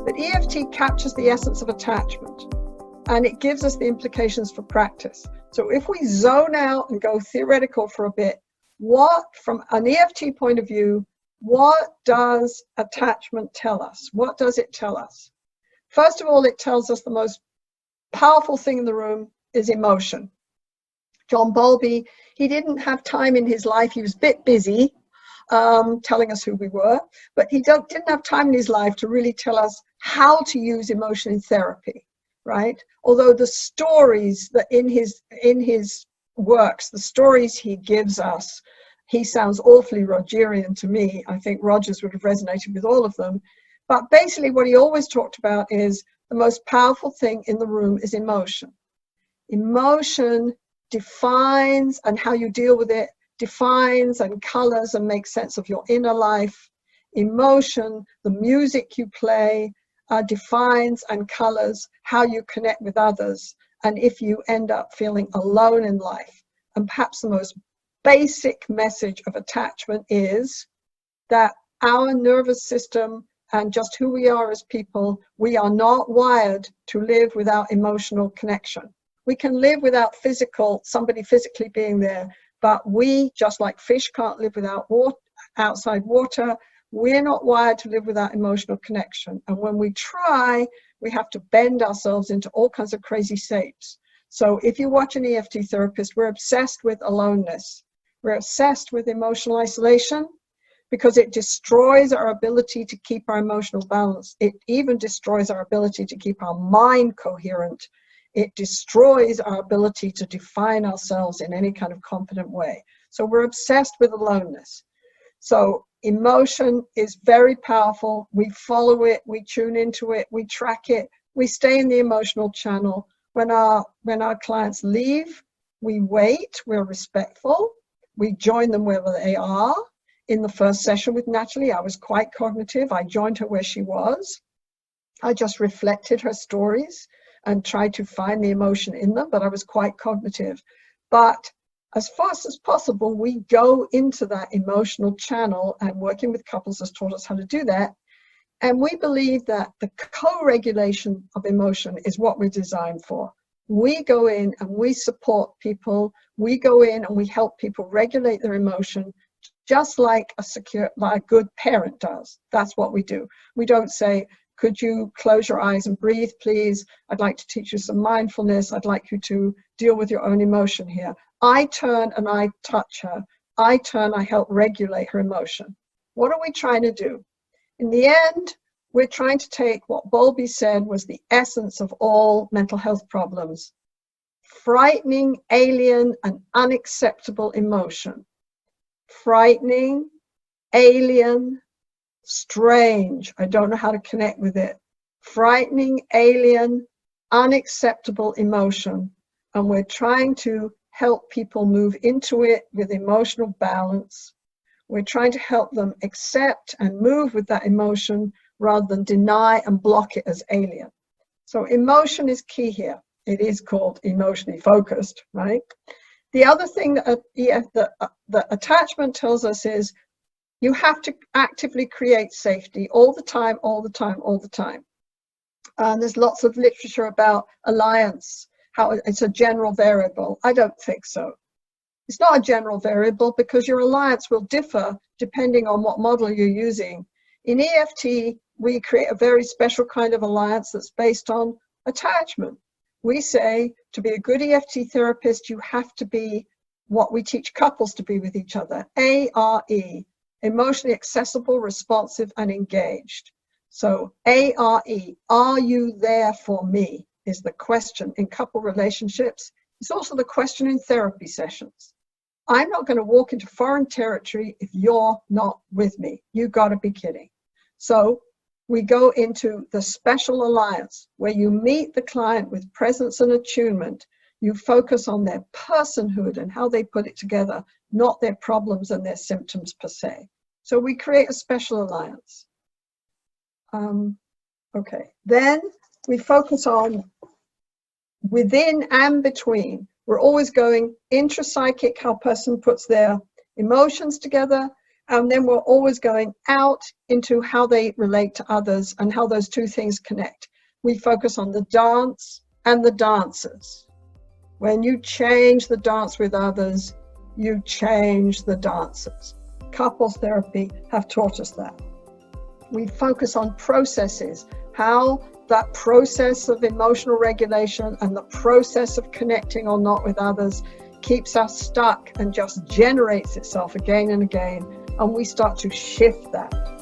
But EFT captures the essence of attachment, and it gives us the implications for practice. So if we zone out and go theoretical for a bit, what, from an EFT point of view, what does attachment tell us? What does it tell us? First of all, it tells us the most powerful thing in the room is emotion. John Bowlby, he didn't have time in his life. He was a bit busy telling us who we were, but he didn't have time in his life to really tell us how to use emotion in therapy, right? Although the stories that in his works, the stories he gives us, he sounds awfully Rogerian to me. I think Rogers would have resonated with all of them. But basically what he always talked about is the most powerful thing in the room is emotion. Emotion defines, and how you deal with it, defines and colors and makes sense of your inner life. Emotion, the music you play, defines and colors how you connect with others. And if you end up feeling alone in life, and perhaps the most basic message of attachment is that our nervous system and just who we are as people, we are not wired to live without emotional connection. We can live without somebody physically being there, but we, just like fish, can't live without outside water. We're not wired to live without emotional connection. And when we try, we have to bend ourselves into all kinds of crazy shapes. So if you watch an EFT therapist, we're obsessed with aloneness. We're obsessed with emotional isolation because it destroys our ability to keep our emotional balance. It even destroys our ability to keep our mind coherent. It destroys our ability to define ourselves in any kind of competent way. So we're obsessed with aloneness. So emotion is very powerful. We follow it, we tune into it, we track it, we stay in the emotional channel. When our clients leave, we wait, we're respectful, we join them wherever they are. In the first session with Natalie, I was quite cognitive. I joined her where she was. I just reflected her stories and tried to find the emotion in them, but I was quite cognitive. But as fast as possible, we go into that emotional channel, and working with couples has taught us how to do that. And we believe that the co-regulation of emotion is what we're designed for. We go in and we support people. We go in and we help people regulate their emotion, just like a good parent does. That's what we do. We don't say, could you close your eyes and breathe, please? I'd like to teach you some mindfulness. I'd like you to deal with your own emotion here. I turn and I touch her. I help regulate her emotion. What are we trying to do? In the end, we're trying to take what Bowlby said was the essence of all mental health problems: frightening, alien, and unacceptable emotion. Frightening, alien, strange. I don't know how to connect with it. Frightening, alien, unacceptable emotion. And we're trying to help people move into it with emotional balance. We're trying to help them accept and move with that emotion rather than deny and block it as alien. So emotion is key here. It is called emotionally focused, right? The other thing that attachment tells us is you have to actively create safety all the time, all the time, all the time. And there's lots of literature about alliance, how it's a general variable. I don't think so. It's not a general variable because your alliance will differ depending on what model you're using. In EFT, we create a very special kind of alliance that's based on attachment. We say to be a good EFT therapist, you have to be what we teach couples to be with each other, ARE, emotionally accessible, responsive, and engaged. So ARE, are you there for me, is the question in couple relationships. It's also the question in therapy sessions. I'm not going to walk into foreign territory if you're not with me. You got to be kidding. So we go into the special alliance where you meet the client with presence and attunement. You focus on their personhood and how they put it together, not their problems and their symptoms per se. So we create a special alliance. Okay, then we focus on within and between. We're always going intrapsychic, how a person puts their emotions together, And then we're always going out into how they relate to others and how those two things connect. We focus on the dance and the dancers. When you change the dance with others, you change the dancers. Couples therapy have taught us that. We focus on processes, how that process of emotional regulation and the process of connecting or not with others keeps us stuck and just generates itself again and again, and we start to shift that.